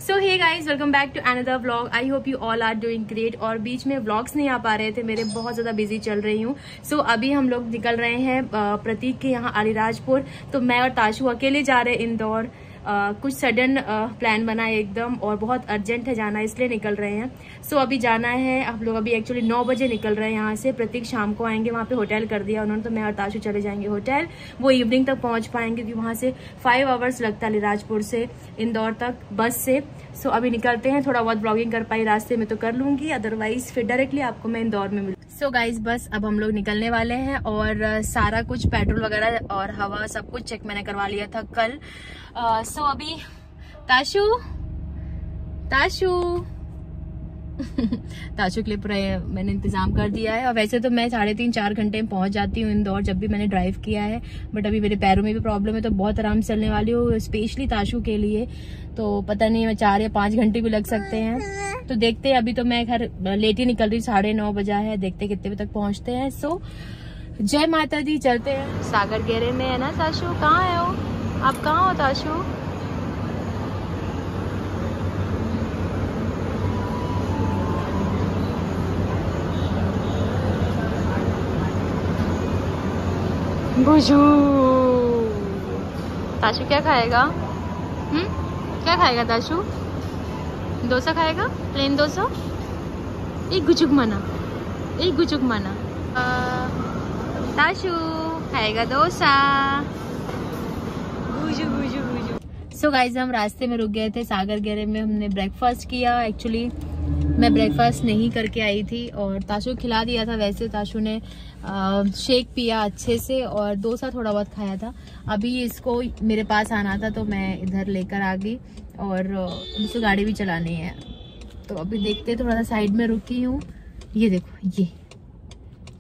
So hey guys, welcome back to another vlog. I hope you all are doing great. और बीच में vlogs नहीं आ पा रहे थे मेरे, बहुत ज़्यादा बिजी चल रही हूँ। सो अभी हम लोग निकल रहे हैं प्रतीक के यहाँ अलीराजपुर। तो मैं और ताशु अकेले जा रहे हैं इंदौर। कुछ सडन प्लान बना है एकदम, और बहुत अर्जेंट है जाना, इसलिए निकल रहे हैं। सो अभी जाना है हम लोग। अभी एक्चुअली 9 बजे निकल रहे हैं यहाँ से। प्रतीक शाम को आएंगे, वहाँ पे होटल कर दिया उन्होंने, तो मैं और ताशु चले जाएंगे होटल। वो इवनिंग तक पहुँच पाएंगे क्योंकि वहाँ से 5 आवर्स लगता है अलीराजपुर से इंदौर तक बस से। सो अभी निकलते हैं। थोड़ा बहुत ब्लॉगिंग कर पाई रास्ते में तो कर लूंगी, अदरवाइज फिर डायरेक्टली आपको मैं इंदौर में मिलूँ। सो गाइज, बस अब हम लोग निकलने वाले हैं और सारा कुछ पेट्रोल वगैरह और हवा सब कुछ चेक मैंने करवा लिया था कल। सो अभी ताशु ताशु के लिए पूरा मैंने इंतजाम कर दिया है। और वैसे तो मैं 3.5-4 घंटे में पहुंच जाती हूँ इंदौर, जब भी मैंने ड्राइव किया है। बट अभी मेरे पैरों में भी प्रॉब्लम है, तो बहुत आराम से चलने वाली हूँ, स्पेशली ताशु के लिए। तो पता नहीं, मैं 4 या 5 घंटे भी लग सकते हैं। तो देखते हैं। अभी तो मैं घर लेट ही निकल रही हूँ, 9:30 बजा है। देखते कितने बजे तक पहुँचते हैं। सो जय माता दी, चलते हैं। सागर गेरे में है ना ताशु? कहाँ है हो आप? कहाँ हो ताशु? बुझू। ताशु क्या खाएगा? क्या खाएगा ताशु? डोसा खाएगा? प्लेन डोसा? एक गुचुक मना। ताशु खाएगा डोसा। बुझू। सो गाइस, हम रास्ते में रुक गए थे सागर गेरे में। हमने ब्रेकफास्ट किया। एक्चुअली मैं ब्रेकफास्ट नहीं करके आई थी और ताशु खिला दिया था। वैसे ताशु ने शेक पिया अच्छे से और डोसा थोड़ा बहुत खाया था। अभी इसको मेरे पास आना था तो मैं इधर लेकर आ गई, और मुझे गाड़ी भी चलानी है। तो अभी देखते, थोड़ा सा साइड में रुकी हूँ। ये देखो, ये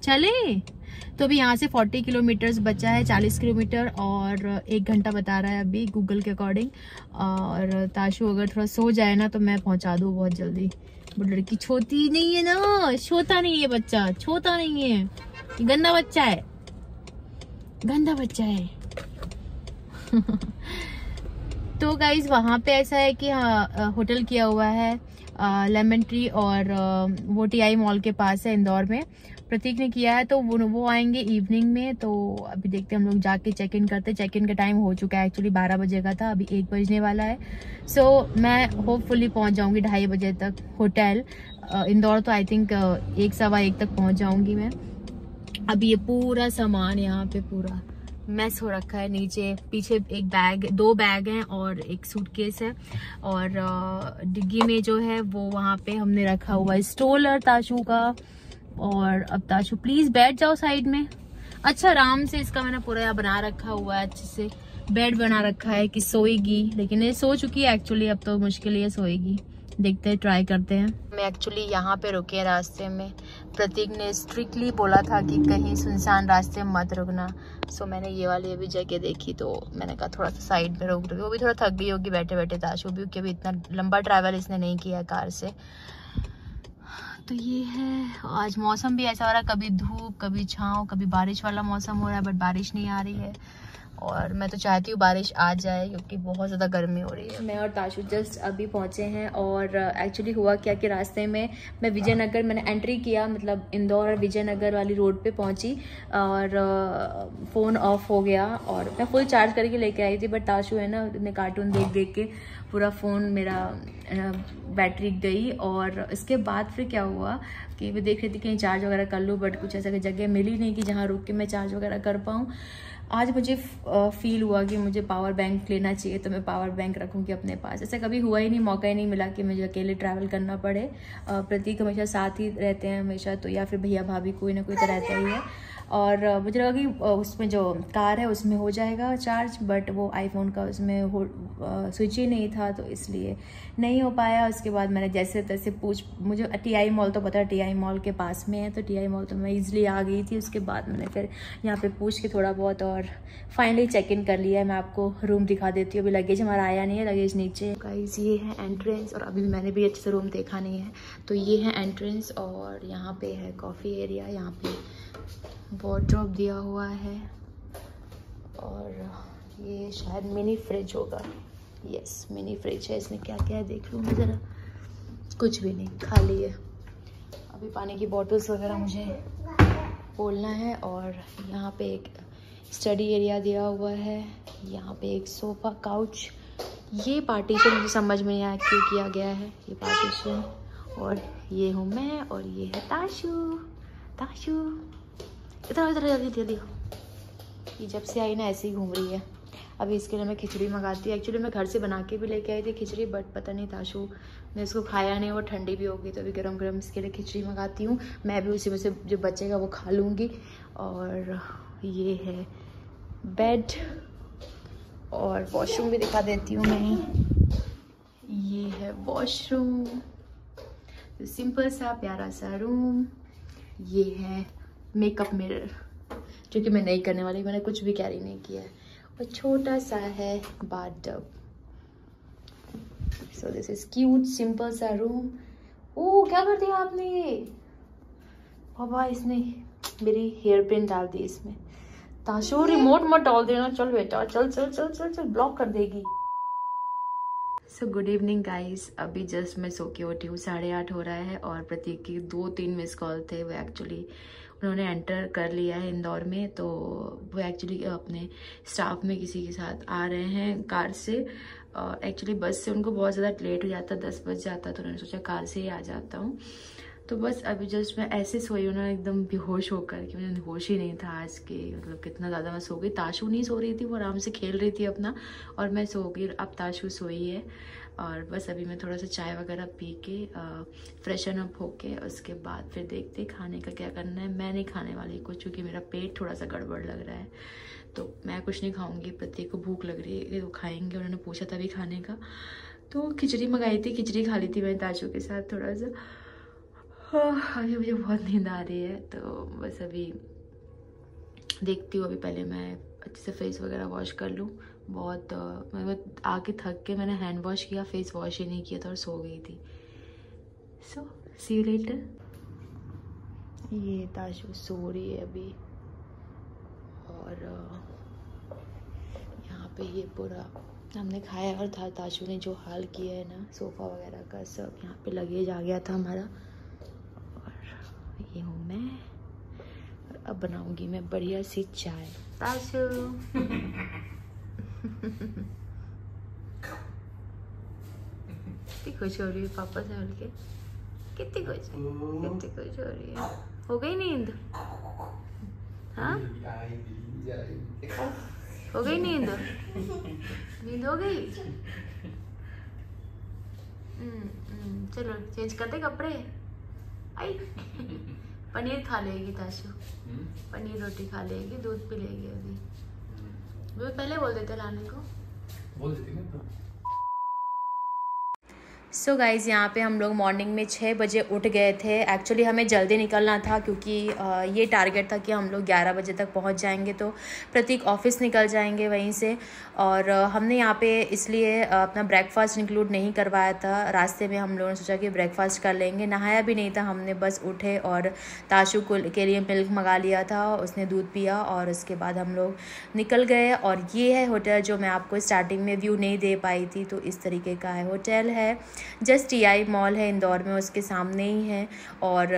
चले। तो अभी यहाँ से 40 किलोमीटर्स बचा है, 40 किलोमीटर, और 1 घंटा बता रहा है अभी गूगल के अकॉर्डिंग। और ताशु अगर थोड़ा सो जाए ना तो मैं पहुँचा दूँ बहुत जल्दी। वो लड़की छोटी नहीं है ना, छोटा नहीं है बच्चा, छोटा नहीं है, गंदा बच्चा है। तो गाइज, वहाँ पे ऐसा है कि होटल किया हुआ है लेमन ट्री, और वो टीआई मॉल के पास है इंदौर में। प्रतीक ने किया है, तो वो आएंगे इवनिंग में। तो अभी देखते हैं, हम लोग जाके चेक इन करते। चेक इन का टाइम हो चुका है, एक्चुअली 12 बजे का था, अभी 1 बजने वाला है। सो मैं होपफुली पहुंच जाऊंगी 2:30 बजे तक होटल इंदौर। तो आई थिंक 1-1:15 तक पहुंच जाऊंगी मैं। अभी ये पूरा सामान यहाँ पे पूरा मैस हो रखा है। नीचे पीछे एक बैग, 2 बैग हैं और एक सूटकेस है, और डिग्गी में जो है वो वहाँ पे हमने रखा हुआ है स्ट्रोलर ताशु का। और अब ताशु प्लीज बैठ जाओ साइड में। अच्छा, आराम से इसका मैंने पूरा यहाँ बना रखा हुआ है, अच्छे से बेड बना रखा है कि सोएगी। लेकिन ये सो चुकी है एक्चुअली, अब तो मुश्किल ही सोएगी। देखते हैं, ट्राई करते हैं। मैं एक्चुअली यहाँ पे रुके रास्ते में। प्रतीक ने स्ट्रिक्टली बोला था कि कहीं सुनसान रास्ते में मत रुकना। सो मैंने ये वाली अभी जगह देखी, तो मैंने कहा थोड़ा सा साइड में रुक। वो भी थोड़ा थक गई होगी बैठे बैठे ताशु भी, क्योंकि अभी इतना लंबा ट्रैवल इसने नहीं किया कार से। तो ये है। आज मौसम भी ऐसा हो रहा है, कभी धूप कभी छाँव, कभी बारिश वाला मौसम हो रहा है, बट बारिश नहीं आ रही है। और मैं तो चाहती हूँ बारिश आ जाए, क्योंकि बहुत ज़्यादा गर्मी हो रही है। मैं और ताशु जस्ट अभी पहुँचे हैं। और एक्चुअली हुआ क्या कि रास्ते में मैं विजयनगर, मैंने एंट्री किया, मतलब इंदौर और विजयनगर वाली रोड पे पहुँची, और फ़ोन ऑफ हो गया। और मैं फुल चार्ज करके लेके आई थी, बट ताशु है ना, उसने कार्टून देख के पूरा फ़ोन मेरा बैटरी गई। और इसके बाद फिर क्या हुआ कि मैं देख रही थी कहीं चार्ज वगैरह कर लूँ, बट कुछ ऐसा जगह मिली नहीं कि जहाँ रुक के मैं चार्ज वगैरह कर पाऊँ। आज मुझे फील हुआ कि मुझे पावर बैंक लेना चाहिए, तो मैं पावर बैंक रखूँगी अपने पास। ऐसा कभी हुआ ही नहीं, मौका ही नहीं मिला कि मुझे अकेले ट्रैवल करना पड़े। प्रतीक हमेशा साथ ही रहते हैं हमेशा, तो या फिर भैया भाभी कोई ना कोई तो रहता ही है। और मुझे लगा कि उसमें जो कार है उसमें हो जाएगा चार्ज, बट वो आईफोन का उसमें स्विच ही नहीं था, तो इसलिए नहीं हो पाया। उसके बाद मैंने जैसे तैसे मुझे टीआई मॉल तो पता है, टीआई मॉल के पास में है, तो टीआई मॉल तो मैं इजीली आ गई थी। उसके बाद मैंने फिर यहाँ पे पूछ के थोड़ा बहुत, और फाइनली चेक इन कर लिया है। मैं आपको रूम दिखा देती हूँ। अभी लगेज हमारा आया नहीं है, लगेज नीचे। गाइस, ये है एंट्रेंस, और अभी मैंने भी अच्छे से रूम देखा नहीं है। तो ये है एंट्रेंस, और यहाँ पे है कॉफ़ी एरिया, यहाँ पे वार्डरोब दिया हुआ है, और ये शायद मिनी फ्रिज होगा। यस, मिनी फ्रिज है। इसमें क्या क्या है देख लूँ मैं ज़रा। कुछ भी नहीं, खाली है। अभी पानी की बॉटल्स वगैरह मुझे खोलना है। और यहाँ पे एक स्टडी एरिया दिया हुआ है। यहाँ पे एक सोफ़ा, काउच। ये पार्टीशन मुझे समझ में नहीं आया क्यों किया गया है ये पार्टीशन। और ये हूँ मैं और ये है ताशु। ताशु इधर इधर जल्दी जल्दी। ये जब से आई ना ऐसे ही घूम रही है। अभी इसके लिए मैं खिचड़ी मंगाती हूँ। एक्चुअली मैं घर से बना के भी लेके आई थी खिचड़ी, बट पता नहीं ताशु ने इसको खाया नहीं, वो ठंडी भी होगी। तो अभी गरम गरम इसके लिए खिचड़ी मंगाती हूँ। मैं भी उसी में से जो बचेगा वो खा लूँगी। और ये है बेड और वॉशरूम भी दिखा देती हूँ मैं। ये है वॉशरूम, सिंपल सा प्यारा सा रूम। ये है मेकअप मिरर जो कि मैं नहीं करने वाली, मैंने कुछ भी कैरी नहीं किया है। और छोटा सा है bathtub. So this is cute simple सा रूम। ओह क्या कर दिया आपने ये बाबा, इसने मेरी हेयर पिन डाल दी इसमें। ताशु रिमोट मत डाल देना। चल बेटा चल चल चल चल चल, ब्लॉक कर देगी। So good evening guys. अभी जस्ट मैं सो के उठी हूँ। 8:30 हो रहा है और प्रतीक की 2-3 मिस कॉल थे। वो एक्चुअली उन्होंने एंटर कर लिया है इंदौर में। तो वो एक्चुअली अपने स्टाफ में किसी के साथ आ रहे हैं कार से। एक्चुअली बस से उनको बहुत ज़्यादा लेट हो जाता, 10 बज जाता। तो उन्होंने सोचा कार से ही आ जाता हूँ। तो बस अभी जस्ट मैं ऐसे सोई हूँ ना एकदम बेहोश होकर, कि मुझे होश ही नहीं था आज के, मतलब कितना ज़्यादा मैं सो गई। ताशु नहीं सो रही थी, वो आराम से खेल रही थी अपना, और मैं सो गई। अब ताशु सोई है और बस अभी मैं थोड़ा सा चाय वगैरह पी के फ्रेशन अप होके उसके बाद फिर देखते खाने का क्या करना है। मैं नहीं खाने वाली कुछ क्योंकि मेरा पेट थोड़ा सा गड़बड़ लग रहा है, तो मैं कुछ नहीं खाऊंगी। प्रत्येक को भूख लग रही है, वो खाएंगे। उन्होंने पूछा था अभी खाने का, तो खिचड़ी मंगाई थी, खिचड़ी खा ली थी मैंने ताशु के साथ थोड़ा सा। अभी मुझे बहुत नींद आ रही है, तो बस अभी देखती हूँ। अभी पहले मैं अच्छे से फेस वगैरह वॉश कर लूँ। बहुत मैं आके थक के मैंने हैंड वॉश किया, फेस वॉश ही नहीं किया था और सो गई थी। सो सी यू लेटर। ये ताशु सो रही है अभी। और यहाँ पे ये पूरा हमने खाया और था। ताशु ने जो हाल किया है ना सोफ़ा वगैरह का, सब यहाँ पे लगेज आ गया था हमारा। ये हूँ मैं और अब बनाऊंगी मैं बढ़िया सी चाय। ताशु कितनी खुश हो रही है पापा से मिलके, कितनी खुश हो रही है। हो गई नींद? हाँ हो गई नींद? नींद हो गई? चलो चेंज कर दे कपड़े। आई पनीर खा लेगी ताशु, पनीर रोटी खा लेगी, दूध पी लेगी। अभी दूध पहले बोल देते लाने को, बोल देते ना। सो गाइज़ यहाँ पे हम लोग मॉर्निंग में 6 बजे उठ गए थे। एक्चुअली हमें जल्दी निकलना था क्योंकि ये टारगेट था कि हम लोग 11 बजे तक पहुँच जाएंगे, तो प्रतीक ऑफिस निकल जाएंगे वहीं से। और हमने यहाँ पे इसलिए अपना ब्रेकफास्ट इंक्लूड नहीं करवाया था। रास्ते में हम लोगों ने सोचा कि ब्रेकफास्ट कर लेंगे। नहाया भी नहीं था हमने, बस उठे और ताशु के लिए मिल्क मंगा लिया था, उसने दूध पिया और उसके बाद हम लोग निकल गए। और ये है होटल जो मैं आपको स्टार्टिंग में व्यू नहीं दे पाई थी। तो इस तरीके का है होटल है, जस्ट टीआई मॉल है इंदौर में, उसके सामने ही है। और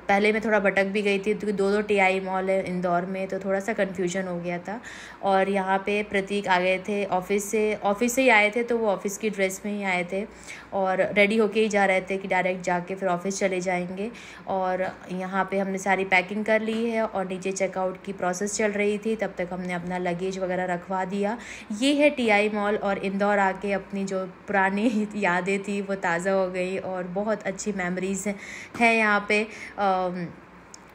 पहले मैं थोड़ा भटक भी गई थी क्योंकि 2 टीआई मॉल है इंदौर में, तो थोड़ा सा कन्फ्यूजन हो गया था। और यहाँ पे प्रतीक आ गए थे ऑफिस से ही आए थे, तो वो ऑफिस की ड्रेस में ही आए थे और रेडी होके ही जा रहे थे कि डायरेक्ट जाके फिर ऑफिस चले जाएंगे। और यहाँ पे हमने सारी पैकिंग कर ली है और नीचे चेकआउट की प्रोसेस चल रही थी, तब तक हमने अपना लगेज वगैरह रखवा दिया। ये है टीआई मॉल और इंदौर आके अपनी जो पुरानी यादें थी वो ताज़ा हो गई और बहुत अच्छी मेमोरीज़ है यहाँ पे।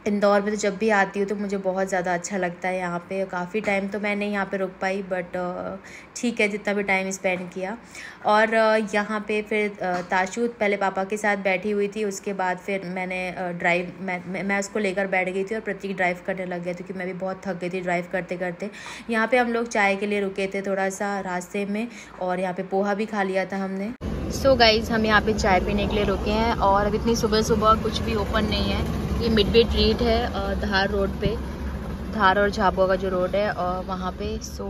इंदौर में तो जब भी आती हूँ तो मुझे बहुत ज़्यादा अच्छा लगता है यहाँ पे। काफ़ी टाइम तो मैं नहीं यहाँ पे रुक पाई, बट ठीक है जितना भी टाइम स्पेंड किया। और यहाँ पे फिर ताशु पहले पापा के साथ बैठी हुई थी, उसके बाद फिर मैंने मैं उसको लेकर बैठ गई थी और प्रतीक ड्राइव करने लग गया क्योंकि मैं भी बहुत थक गई थी ड्राइव करते करते। यहाँ पे हम लोग चाय के लिए रुके थे थोड़ा सा रास्ते में और यहाँ पे पोहा भी खा लिया था हमने। सो गाइज़ हम यहाँ पे चाय पीने के लिए रुके हैं और अब इतनी सुबह सुबह कुछ भी ओपन नहीं है। ये मिडवे ट्रीट है धार रोड पे, धार और झाबुआ का जो रोड है और वहाँ पे। सो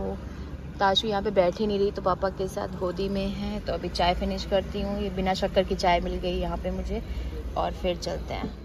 ताशु यहाँ पे बैठ ही नहीं रही तो पापा के साथ गोदी में है। तो अभी चाय फिनिश करती हूँ। ये बिना शक्कर की चाय मिल गई यहाँ पे मुझे, और फिर चलते हैं।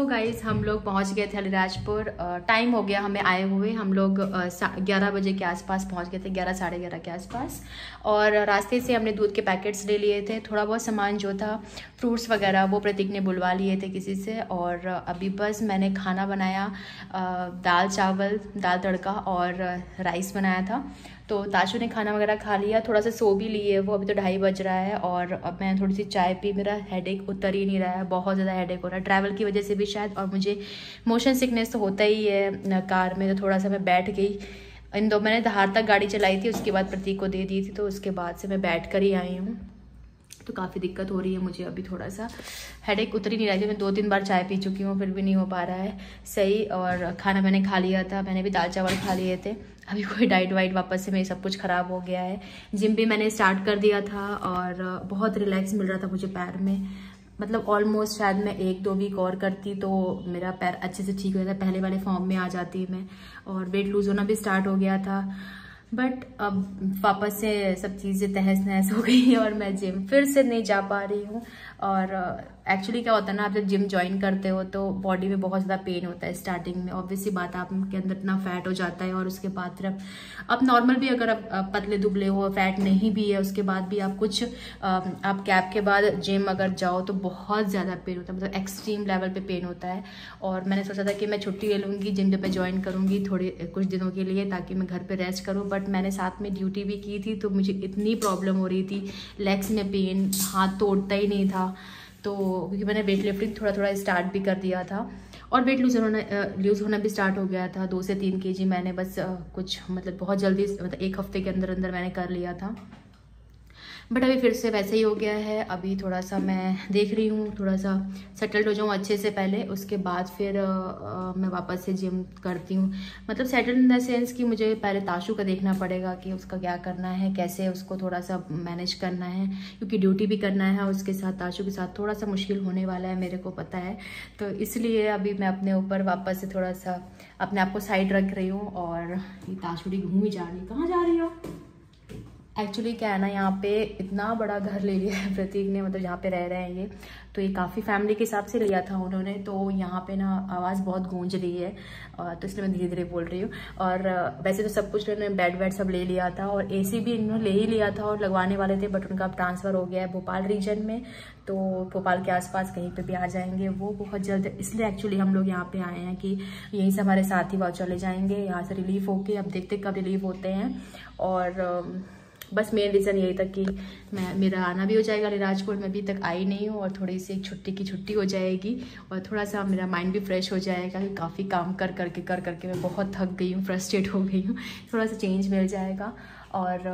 गाइस हम लोग पहुंच गए थे अलीराजपुर। टाइम हो गया हमें आए हुए। हम लोग 11 बजे के आसपास पहुंच गए थे, 11 साढ़े 11 के आसपास। और रास्ते से हमने दूध के पैकेट्स ले लिए थे। थोड़ा बहुत सामान जो था, फ्रूट्स वगैरह, वो प्रतीक ने बुलवा लिए थे किसी से। और अभी बस मैंने खाना बनाया, दाल चावल, दाल तड़का और राइस बनाया था। तो ताशु ने खाना वगैरह खा लिया, थोड़ा सा सो भी लिए वो। अभी तो 2:30 बज रहा है और अब मैं थोड़ी सी चाय पी। मेरा हेडेक उतर ही नहीं रहा है, बहुत ज़्यादा हेडेक हो रहा है ट्रैवल की वजह से भी शायद, और मुझे मोशन सिकनेस तो होता ही है कार में। तो थोड़ा सा मैं बैठ गई। मैंने धार तक गाड़ी चलाई थी, उसके बाद प्रतीक को दे दी थी, तो उसके बाद से मैं बैठ कर ही आई हूँ। तो काफ़ी दिक्कत हो रही है मुझे अभी, थोड़ा सा हेडेक उतर ही नहीं रहा है। मैं 2-3 बार चाय पी चुकी हूँ, फिर भी नहीं हो पा रहा है सही। और खाना मैंने खा लिया था, मैंने भी दाल चावल खा लिए थे। अभी कोई डाइट वाइट वापस से मेरी सब कुछ ख़राब हो गया है। जिम भी मैंने स्टार्ट कर दिया था और बहुत रिलैक्स मिल रहा था मुझे पैर में। मतलब ऑलमोस्ट शायद मैं 1-2 वीक और करती तो मेरा पैर अच्छे से ठीक हो जाता, पहले वाले फॉर्म में आ जाती मैं। और वेट लूज़ होना भी स्टार्ट हो गया था। बट अब वापस से सब चीज़ें तहस नहस हो गई और मैं जिम फिर से नहीं जा पा रही हूँ। और एक्चुअली क्या होता है ना, आप जब जिम ज्वाइन करते हो तो बॉडी में बहुत ज़्यादा पेन होता है स्टार्टिंग में। ऑब्वियसली बात, आपके अंदर इतना फैट हो जाता है और उसके बाद फिर आप नॉर्मल भी अगर आप पतले दुबले हो, फैट नहीं भी है, उसके बाद भी आप कुछ आप कैप के बाद जिम अगर जाओ तो बहुत ज़्यादा पेन होता है, मतलब एक्सट्रीम लेवल पे पेन होता है। और मैंने सोचा था कि मैं छुट्टी ले लूँगी जिम जब मैं ज्वाइन करूँगी थोड़े कुछ दिनों के लिए, ताकि मैं घर पर रेस्ट करूँ। बट मैंने साथ में ड्यूटी भी की थी तो मुझे इतनी प्रॉब्लम हो रही थी, लेग्स में पेन, हाथ तोड़ता ही नहीं था। तो क्योंकि मैंने वेट लिफ्टिंग थोड़ा थोड़ा स्टार्ट भी कर दिया था और वेट लूज़ होना भी स्टार्ट हो गया था। 2 से 3 kg मैंने बस कुछ मतलब बहुत जल्दी, मतलब 1 हफ्ते के अंदर अंदर मैंने कर लिया था। बट अभी फिर से वैसे ही हो गया है। अभी थोड़ा सा मैं देख रही हूँ, थोड़ा सा सेटल्ड हो जाऊँ अच्छे से पहले, उसके बाद फिर मैं वापस से जिम करती हूँ। मतलब सेटल्ड इन द सेंस कि मुझे पहले ताशु का देखना पड़ेगा कि उसका क्या करना है, कैसे उसको थोड़ा सा मैनेज करना है, क्योंकि ड्यूटी भी करना है उसके साथ। ताशु के साथ थोड़ा सा मुश्किल होने वाला है, मेरे को पता है। तो इसलिए अभी मैं अपने ऊपर वापस से थोड़ा सा अपने आप को साइड रख रही हूँ। और ये ताशुड़ी घूम ही जा रही है। कहाँ जा रही हो? एक्चुअली क्या है ना, यहाँ पे इतना बड़ा घर ले लिया है प्रतीक ने, मतलब यहाँ पे रह रहे हैं ये, तो ये काफ़ी फैमिली के हिसाब से लिया था उन्होंने। तो यहाँ पे ना आवाज़ बहुत गूंज रही है, तो इसलिए मैं धीरे धीरे बोल रही हूँ। और वैसे तो सब कुछ उन्होंने बेड वेड सब ले लिया था और AC भी इन्होंने ले ही लिया था और लगवाने वाले थे। बट उनका ट्रांसफ़र हो गया है भोपाल रीजन में, तो भोपाल के आसपास कहीं पे भी आ जाएंगे वो बहुत जल्द। इसलिए एक्चुअली हम लोग यहाँ पे आए हैं कि यहीं से हमारे साथ ही वहाँ चले जाएंगे, यहाँ से रिलीफ होके। अब देखते कब रिलीफ होते हैं। और बस मेन रीज़न यही था कि मेरा आना भी हो जाएगा अलीराजपुर में, अभी तक आई नहीं हूँ, और थोड़ी सी एक छुट्टी हो जाएगी और थोड़ा सा मेरा माइंड भी फ्रेश हो जाएगा। काफ़ी काम कर करके मैं बहुत थक गई हूँ, फ्रस्ट्रेट हो गई हूँ। थोड़ा सा चेंज मिल जाएगा। और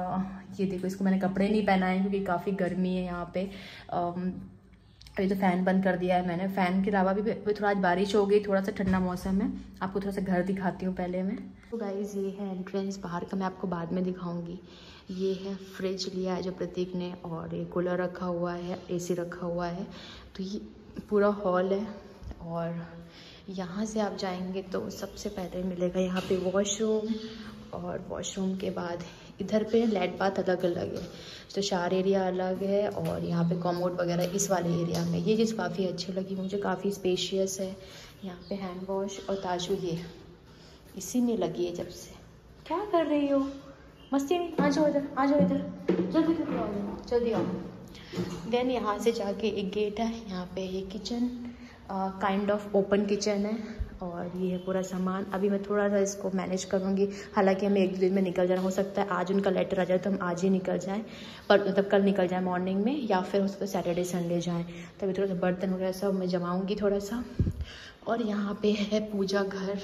ये देखो, इसको मैंने कपड़े नहीं पहनाए क्योंकि काफ़ी गर्मी है यहाँ पे। अभी तो फ़ैन बंद कर दिया है मैंने। फ़ैन के अलावा भी थोड़ा आज बारिश हो गई, थोड़ा सा ठंडा मौसम है। आपको थोड़ा सा घर दिखाती हूँ पहले मैं। तो गाइज़ ये है एंट्रेंस, बाहर का मैं आपको बाद में दिखाऊंगी। ये है फ्रिज लिया है जो प्रतीक ने, और ये कूलर रखा हुआ है, AC रखा हुआ है। तो ये पूरा हॉल है। और यहाँ से आप जाएंगे तो सबसे पहले मिलेगा यहाँ पे वॉशरूम, और वॉशरूम के बाद इधर पे लेट बाथ अलग अलग है, तो शावर एरिया अलग है। और यहाँ पे कॉमोड वगैरह इस वाले एरिया में। ये चीज़ काफ़ी अच्छी लगी मुझे, काफ़ी स्पेशियस है। यहाँ पे हैंड वॉश, और ताशु ये इसी में लगी है जब से। क्या कर रही हो? मस्ती नहीं? आ जाओ इधर, आ जाओ इधर, जल्दी आओ, जल्दी आओ। देन यहाँ से जाके एक गेट है, यहाँ पे ये kitchen kind of open kitchen है और ये है पूरा सामान। अभी मैं थोड़ा सा इसको मैनेज करूँगी, हालांकि हमें 1-2 दिन में निकल जाना, हो सकता है आज उनका लेटर आ जाए तो हम आज ही निकल जाएं, पर मतलब कल निकल जाए मॉर्निंग में, या फिर हो सकता है सैटरडे संडे जाएं। तभी थोड़ा सा बर्तन वगैरह सब मैं जमाऊँगी थोड़ा सा। और यहाँ पे है पूजा घर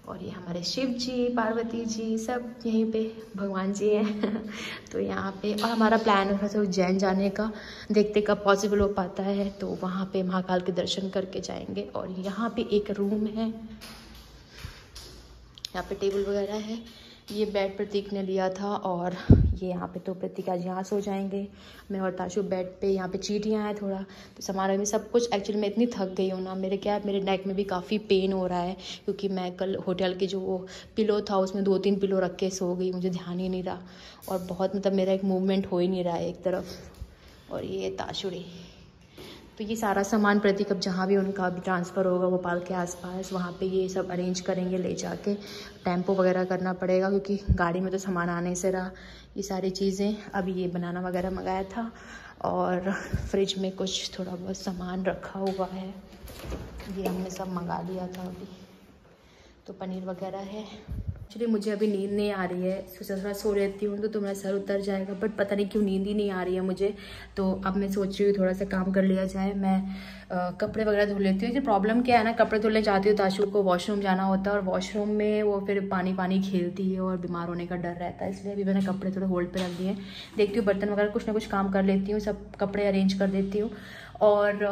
और ये हमारे शिव जी, पार्वती जी सब यहीं पे भगवान जी हैं तो यहाँ पे, और हमारा प्लान है थोड़ा उज्जैन जाने का, देखते कब पॉसिबल हो पाता है, तो वहाँ पे महाकाल के दर्शन करके जाएंगे। और यहाँ पे एक रूम है, यहाँ पे टेबल वगैरह है, ये बेड प्रतीक ने लिया था, और ये यहाँ पे तो प्रतीक आज यहाँ सो जाएंगे, मैं और ताशु बेड पे। यहाँ पे चींटियाँ हैं थोड़ा, तो समारोह में सब कुछ। एक्चुअली मैं इतनी थक गई हूँ ना, मेरे नेक में भी काफ़ी पेन हो रहा है, क्योंकि मैं कल होटल के जो वो पिलो था उसमें 2-3 पिलो रख के सो गई, मुझे ध्यान ही नहीं रहा, और बहुत मतलब मेरा एक मूवमेंट हो ही नहीं रहा है एक तरफ। और ये ताशुड़ी, तो ये सारा सामान प्रतीक अब जहाँ भी उनका अभी ट्रांसफ़र होगा भोपाल के आसपास, वहाँ पे ये सब अरेंज करेंगे, ले जाके टेम्पो वगैरह करना पड़ेगा, क्योंकि गाड़ी में तो सामान आने से रहा। ये सारी चीज़ें, अभी ये बनाना वगैरह मंगाया था, और फ्रिज में कुछ थोड़ा बहुत सामान रखा हुआ है, ये हमने सब मंगा लिया था अभी। तो पनीर वगैरह है। एक्चुअली मुझे अभी नींद नहीं आ रही है, सोचा थोड़ा सो लेती हूँ तो मेरा सर उतर जाएगा, बट पता नहीं क्यों नींद ही नहीं आ रही है मुझे। तो अब मैं सोच रही हूँ थोड़ा सा काम कर लिया जाए, मैं कपड़े वगैरह धो लेती हूँ। ये प्रॉब्लम क्या है ना, कपड़े धुलने जाती हूँ ताशु को वॉशरूम जाना होता है, और वॉशरूम में वो फिर पानी खेलती है और बीमार होने का डर रहता है, इसलिए अभी मैंने कपड़े थोड़े होल्ड पे रख दिए। देखती हूँ बर्तन वगैरह कुछ ना कुछ काम कर लेती हूँ, सब कपड़े अरेंज कर देती हूँ। और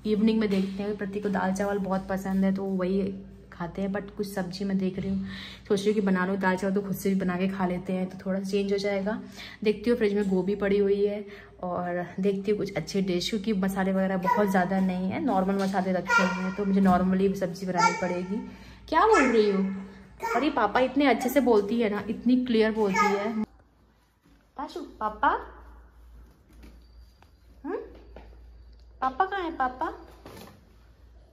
इवनिंग में देखते हैं, प्रतीक को दाल चावल बहुत पसंद है तो वही खाते हैं, बट कुछ सब्जी मैं देख रही हूँ, सोच रही हूँ कि बना लूँ दाल चावल, तो खुद से भी बना के खा लेते हैं, तो थोड़ा चेंज हो जाएगा। देखती हूँ फ्रिज में गोभी पड़ी हुई है, और देखती हूँ कुछ अच्छी डिश, क्योंकि मसाले वगैरह बहुत ज़्यादा नहीं है, नॉर्मल मसाले रखे हुए हैं, तो मुझे नॉर्मली सब्जी बनानी पड़ेगी। क्या बोल रही हो? और ये पापा इतने अच्छे से बोलती है ना, इतनी क्लियर बोलती है। ताशु पापा, पापा कहाँ है? पापा,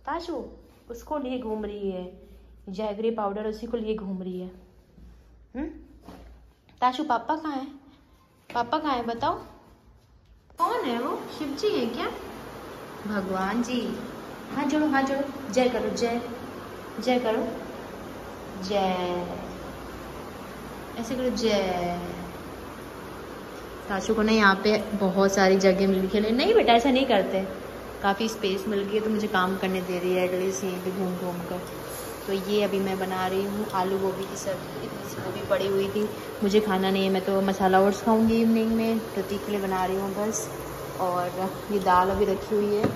ताशु उसको लिए घूम रही है, जैगरी पाउडर उसी को लिए घूम रही है। ताशु पापा कहाँ है? पापा कहाँ है बताओ? कौन है वो? शिव जी है क्या? भगवान जी, हाथ जोड़ो, हाथ जोड़ो, जय करो, जय जय करो, जय, ऐसे करो, जय। ताशु को ना यहाँ पे बहुत सारी जगह मिल गई, नहीं बेटा ऐसा नहीं करते, काफ़ी स्पेस मिल गई है तो मुझे काम करने दे रही है एटलीस्ट यहीं पे घूम घूम कर। तो ये अभी मैं बना रही हूँ आलू गोभी की सब्जी, इतनी सी गोभी पड़ी हुई थी, मुझे खाना नहीं है, मैं तो मसाला ओट्स खाऊंगी इवनिंग में, प्रतीक के लिए बना रही हूँ बस। और ये दाल अभी रखी हुई है,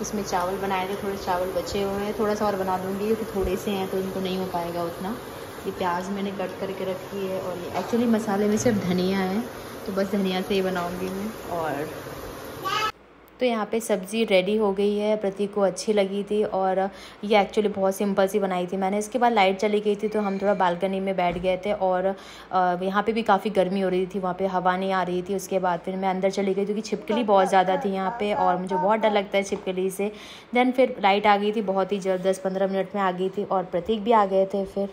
इसमें चावल बनाए थे, थोड़े चावल बचे हुए हैं, थोड़ा सा और बना दूँगी क्योंकि थोड़े से हैं तो इनको नहीं हो पाएगा उतना। ये प्याज मैंने कट करके रखी है, और ये एक्चुअली मसाले में सिर्फ धनिया है, तो बस धनिया से ही बनाऊँगी मैं। और तो यहाँ पे सब्ज़ी रेडी हो गई है, प्रतीक को अच्छी लगी थी, और ये एक्चुअली बहुत सिंपल सी बनाई थी मैंने। इसके बाद लाइट चली गई थी तो हम थोड़ा बालकनी में बैठ गए थे, और यहाँ पे भी काफ़ी गर्मी हो रही थी, वहाँ पे हवा नहीं आ रही थी। उसके बाद फिर मैं अंदर चली गई क्योंकि छिपकली बहुत ज़्यादा थी यहाँ पे, और मुझे बहुत डर लगता है छिपकली से। देन फिर लाइट आ गई थी बहुत ही जल्द, 10-15 मिनट में आ गई थी, और प्रतीक भी आ गए थे फिर।